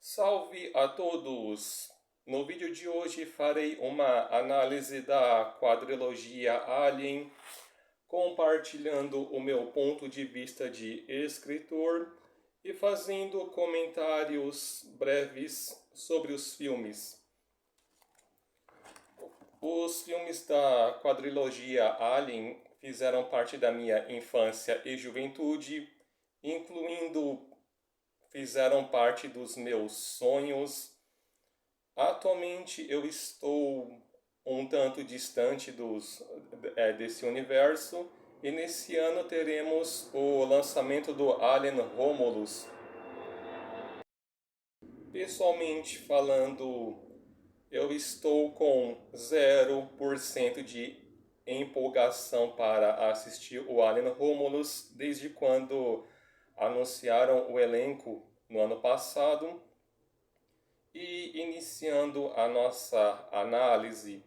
Salve a todos! No vídeo de hoje farei uma análise da quadrilogia Alien, compartilhando o meu ponto de vista de escritor e fazendo comentários breves sobre os filmes. Os filmes da quadrilogia Alien fizeram parte da minha infância e juventude, fizeram parte dos meus sonhos. Atualmente eu estou um tanto distante desse universo e nesse ano teremos o lançamento do Alien Romulus. Pessoalmente falando, eu estou com 0% de empolgação para assistir o Alien Romulus desde quando anunciaram o elenco no ano passado. E iniciando a nossa análise,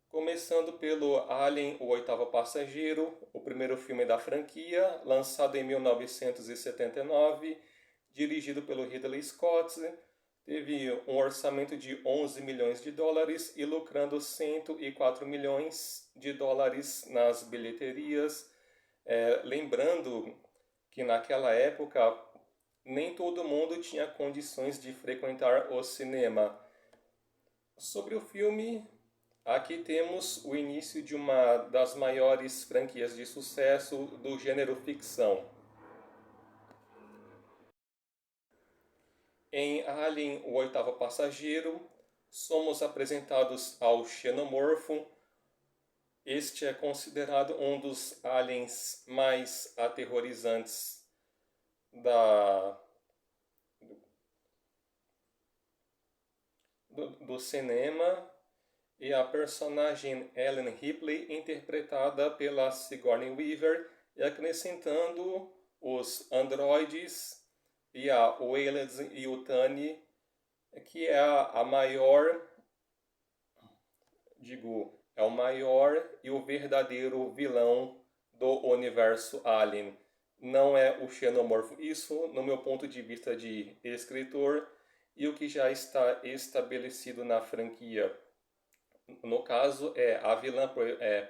começando pelo Alien, o Oitavo Passageiro, o primeiro filme da franquia, lançado em 1979, dirigido pelo Ridley Scott, teve um orçamento de 11 milhões de dólares e lucrando 104 milhões de dólares nas bilheterias. Lembrando que naquela época nem todo mundo tinha condições de frequentar o cinema. Sobre o filme, aqui temos o início de uma das maiores franquias de sucesso do gênero ficção. Em Alien, o Oitavo Passageiro, somos apresentados ao Xenomorfo. Este é considerado um dos aliens mais aterrorizantes do cinema, e a personagem Ellen Ripley, interpretada pela Sigourney Weaver, e acrescentando os androides e a Weyland-Yutani, que é a maior, é o maior e o verdadeiro vilão do universo Alien. Não é o Xenomorfo. Isso, no meu ponto de vista de escritor, e o que já está estabelecido na franquia. No caso, é a vilã,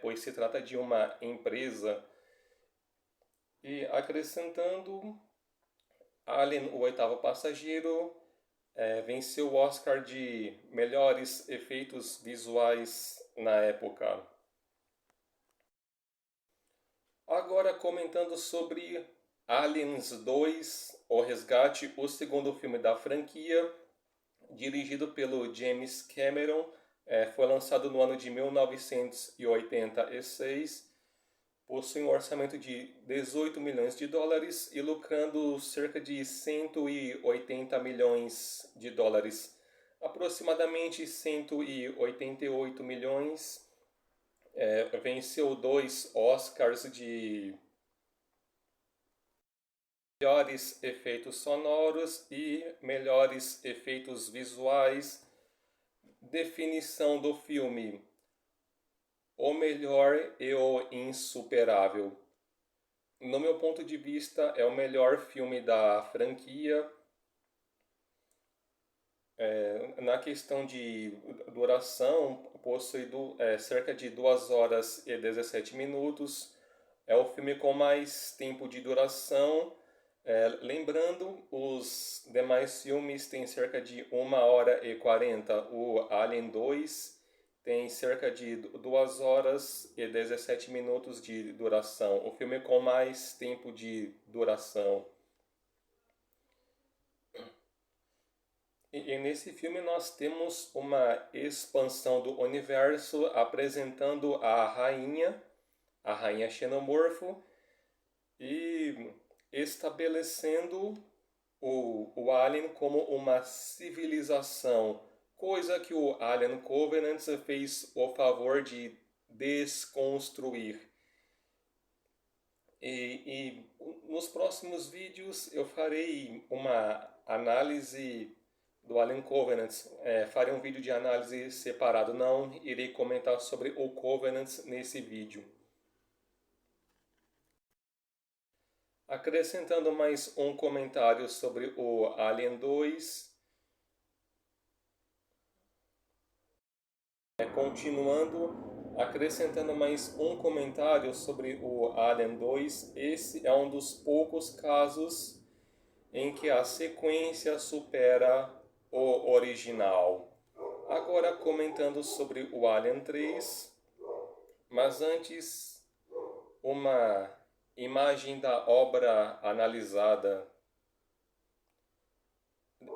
pois se trata de uma empresa. E acrescentando, Alien, o Oitavo Passageiro, venceu o Oscar de melhores efeitos visuais na época. Agora comentando sobre Aliens 2, O Resgate, o segundo filme da franquia, dirigido pelo James Cameron, foi lançado no ano de 1986, possui um orçamento de 18 milhões de dólares e lucrando cerca de 180 milhões de dólares, aproximadamente 188 milhões. Venceu 2 Oscars de melhores efeitos sonoros e melhores efeitos visuais. Definição do filme: o melhor e o insuperável. No meu ponto de vista, é o melhor filme da franquia. Na questão de duração, possui cerca de 2 horas e 17 minutos. É o filme com mais tempo de duração. Lembrando, os demais filmes têm cerca de 1 hora e 40. O Alien 2 tem cerca de 2 horas e 17 minutos de duração. O filme com mais tempo de duração. E nesse filme nós temos uma expansão do universo apresentando a rainha Xenomorfo, e estabelecendo o Alien como uma civilização, coisa que o Alien Covenant fez o favor de desconstruir. E nos próximos vídeos eu farei uma análise do Alien Covenant. Farei um vídeo de análise separado, não irei comentar sobre o Covenant nesse vídeo. Acrescentando mais um comentário sobre o Alien 2. Continuando, acrescentando mais um comentário sobre o Alien 2. Esse é um dos poucos casos em que a sequência supera o original. Agora comentando sobre o Alien 3, mas antes uma imagem da obra analisada.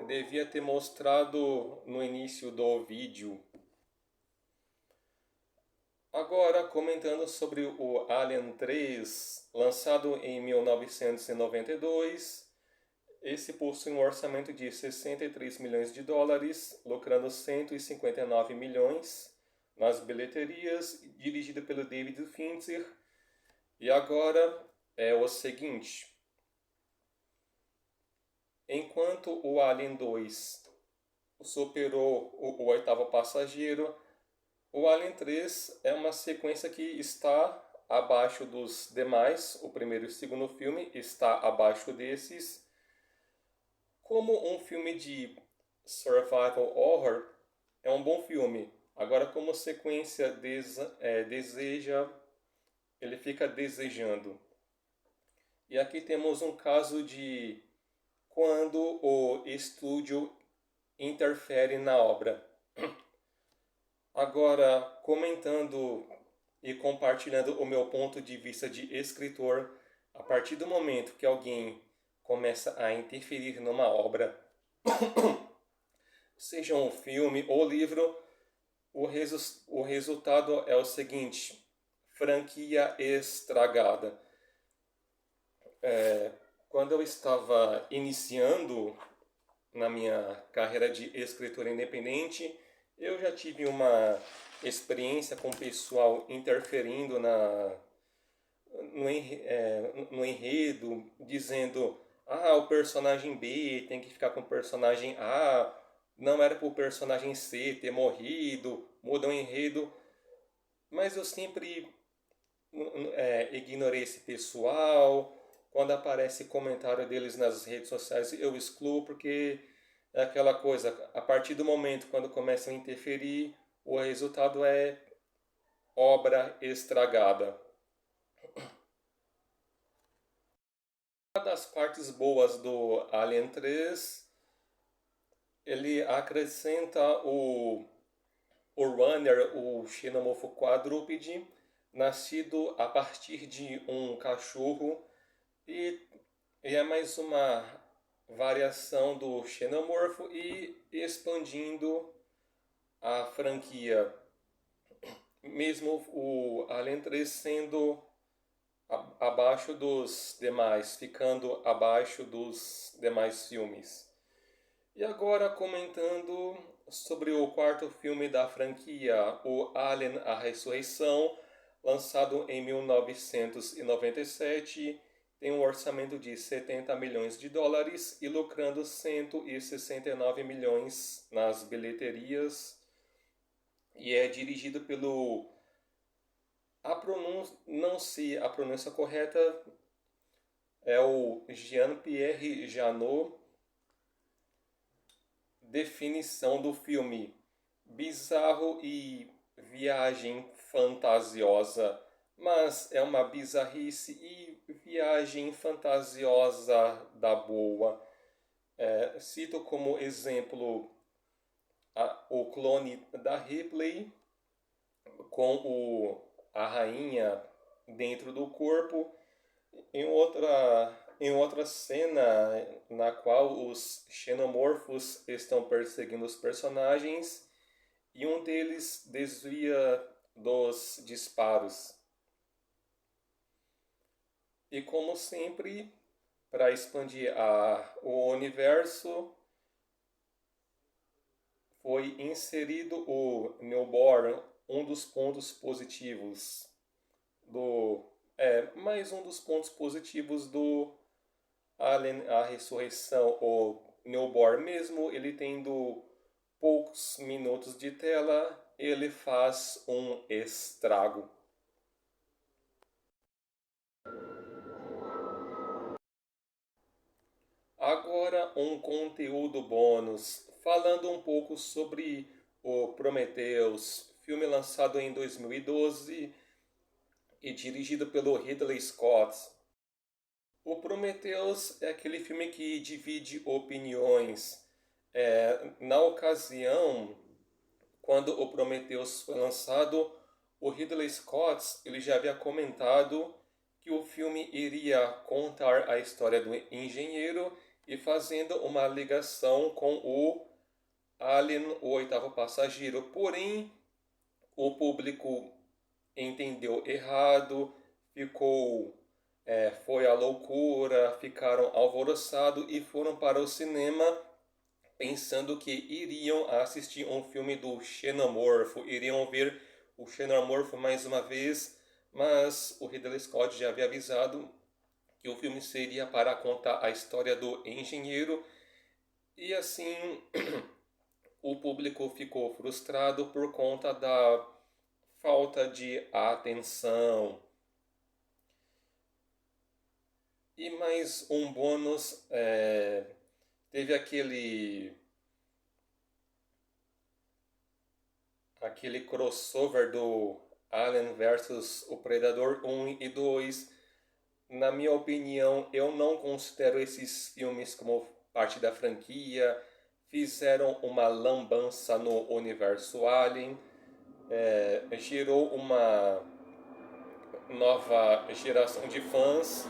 Devia ter mostrado no início do vídeo. Agora comentando sobre o Alien 3, lançado em 1992. Esse possui um orçamento de 63 milhões de dólares, lucrando 159 milhões nas bilheterias, dirigido pelo David Fincher. E agora é o seguinte: enquanto o Alien 2 superou o oitavo passageiro, o Alien 3 é uma sequência que está abaixo dos demais. O primeiro e o segundo filme está abaixo desses. Como um filme de survival horror, é um bom filme. Agora, como sequência deseja, ele fica desejando. E aqui temos um caso de quando o estúdio interfere na obra. Agora, comentando e compartilhando o meu ponto de vista de escritor, a partir do momento que alguém começa a interferir numa obra, seja um filme ou livro, o resultado é o seguinte: franquia estragada. Quando eu estava iniciando na minha carreira de escritor independente, eu já tive uma experiência com o pessoal interferindo no enredo, dizendo: ah, o personagem B tem que ficar com o personagem A, não era para o personagem C ter morrido, muda o enredo. Mas eu sempre ignorei esse pessoal. Quando aparece comentário deles nas redes sociais, eu excluo, porque é aquela coisa: a partir do momento quando começam a interferir, o resultado é obra estragada. Uma das partes boas do Alien 3, ele acrescenta o runner, o xenomorfo quadrúpede, nascido a partir de um cachorro, e é mais uma variação do xenomorfo e expandindo a franquia, mesmo o Alien 3 sendo abaixo dos demais, ficando abaixo dos demais filmes. E agora comentando sobre o quarto filme da franquia, o Alien: A Ressurreição, lançado em 1997, tem um orçamento de 70 milhões de dólares e lucrando 169 milhões nas bilheterias, e é dirigido pelo... não sei a pronúncia correta, é o Jean-Pierre Jeunet. Definição do filme: bizarro e viagem fantasiosa. Mas é uma bizarrice e viagem fantasiosa da boa. Cito como exemplo o clone da Ripley, com a rainha dentro do corpo. Em outra cena na qual os xenomorfos estão perseguindo os personagens e um deles desvia dos disparos. E como sempre, para expandir o universo, foi inserido o Newborn, um dos pontos positivos mais um dos pontos positivos do Alien: A Ressurreição. O Newborn, mesmo ele tendo poucos minutos de tela, ele faz um estrago. para um conteúdo bônus, falando um pouco sobre o Prometheus, filme lançado em 2012 e dirigido pelo Ridley Scott. O Prometheus é aquele filme que divide opiniões. Na ocasião, quando o Prometheus foi lançado, o Ridley Scott ele já havia comentado que o filme iria contar a história do engenheiro e fazendo uma ligação com o Alien, o oitavo passageiro. Porém, o público entendeu errado, foi à loucura, ficaram alvoroçados e foram para o cinema pensando que iriam assistir um filme do Xenomorfo, iriam ver o Xenomorfo mais uma vez, mas o Ridley Scott já havia avisado que o filme seria para contar a história do engenheiro, e assim o público ficou frustrado por conta da falta de atenção. E mais um bônus, teve aquele crossover do Alien versus o Predador 1 e 2. Na minha opinião, eu não considero esses filmes como parte da franquia. Fizeram uma lambança no universo Alien, gerou uma nova geração de fãs.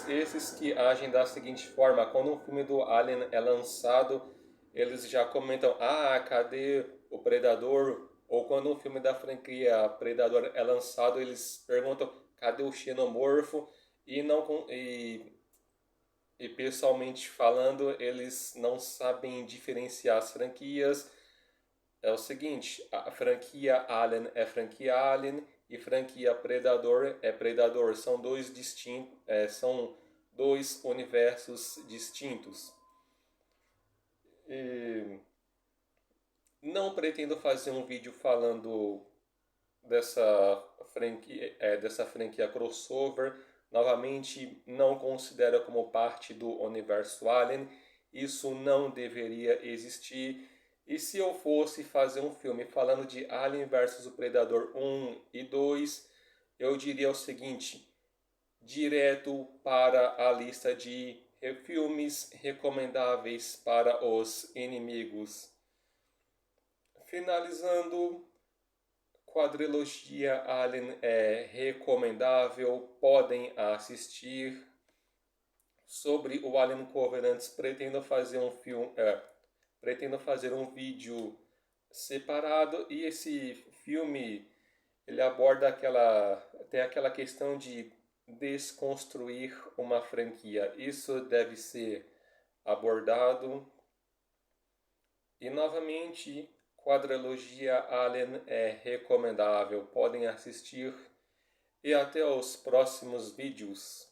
Esses que agem da seguinte forma: quando um filme do Alien é lançado, eles já comentam: ah, cadê o Predador? Ou quando um filme da franquia Predador é lançado, eles perguntam: cadê o Xenomorfo? E pessoalmente falando, eles não sabem diferenciar as franquias. É o seguinte: a franquia Alien é franquia Alien e franquia Predador é Predador. São são dois universos distintos. E não pretendo fazer um vídeo falando dessa franquia crossover. Novamente, não considero como parte do universo Alien. Isso não deveria existir. E se eu fosse fazer um filme falando de Alien vs o Predador 1 e 2, eu diria o seguinte: direto para a lista de filmes recomendáveis para os inimigos. Finalizando, quadrilogia Alien é recomendável, podem assistir. Sobre o Alien Covenant, pretendo fazer um vídeo separado, e esse filme ele aborda aquela questão de desconstruir uma franquia. Isso deve ser abordado. E novamente, quadrilogia Alien é recomendável, podem assistir, e até os próximos vídeos.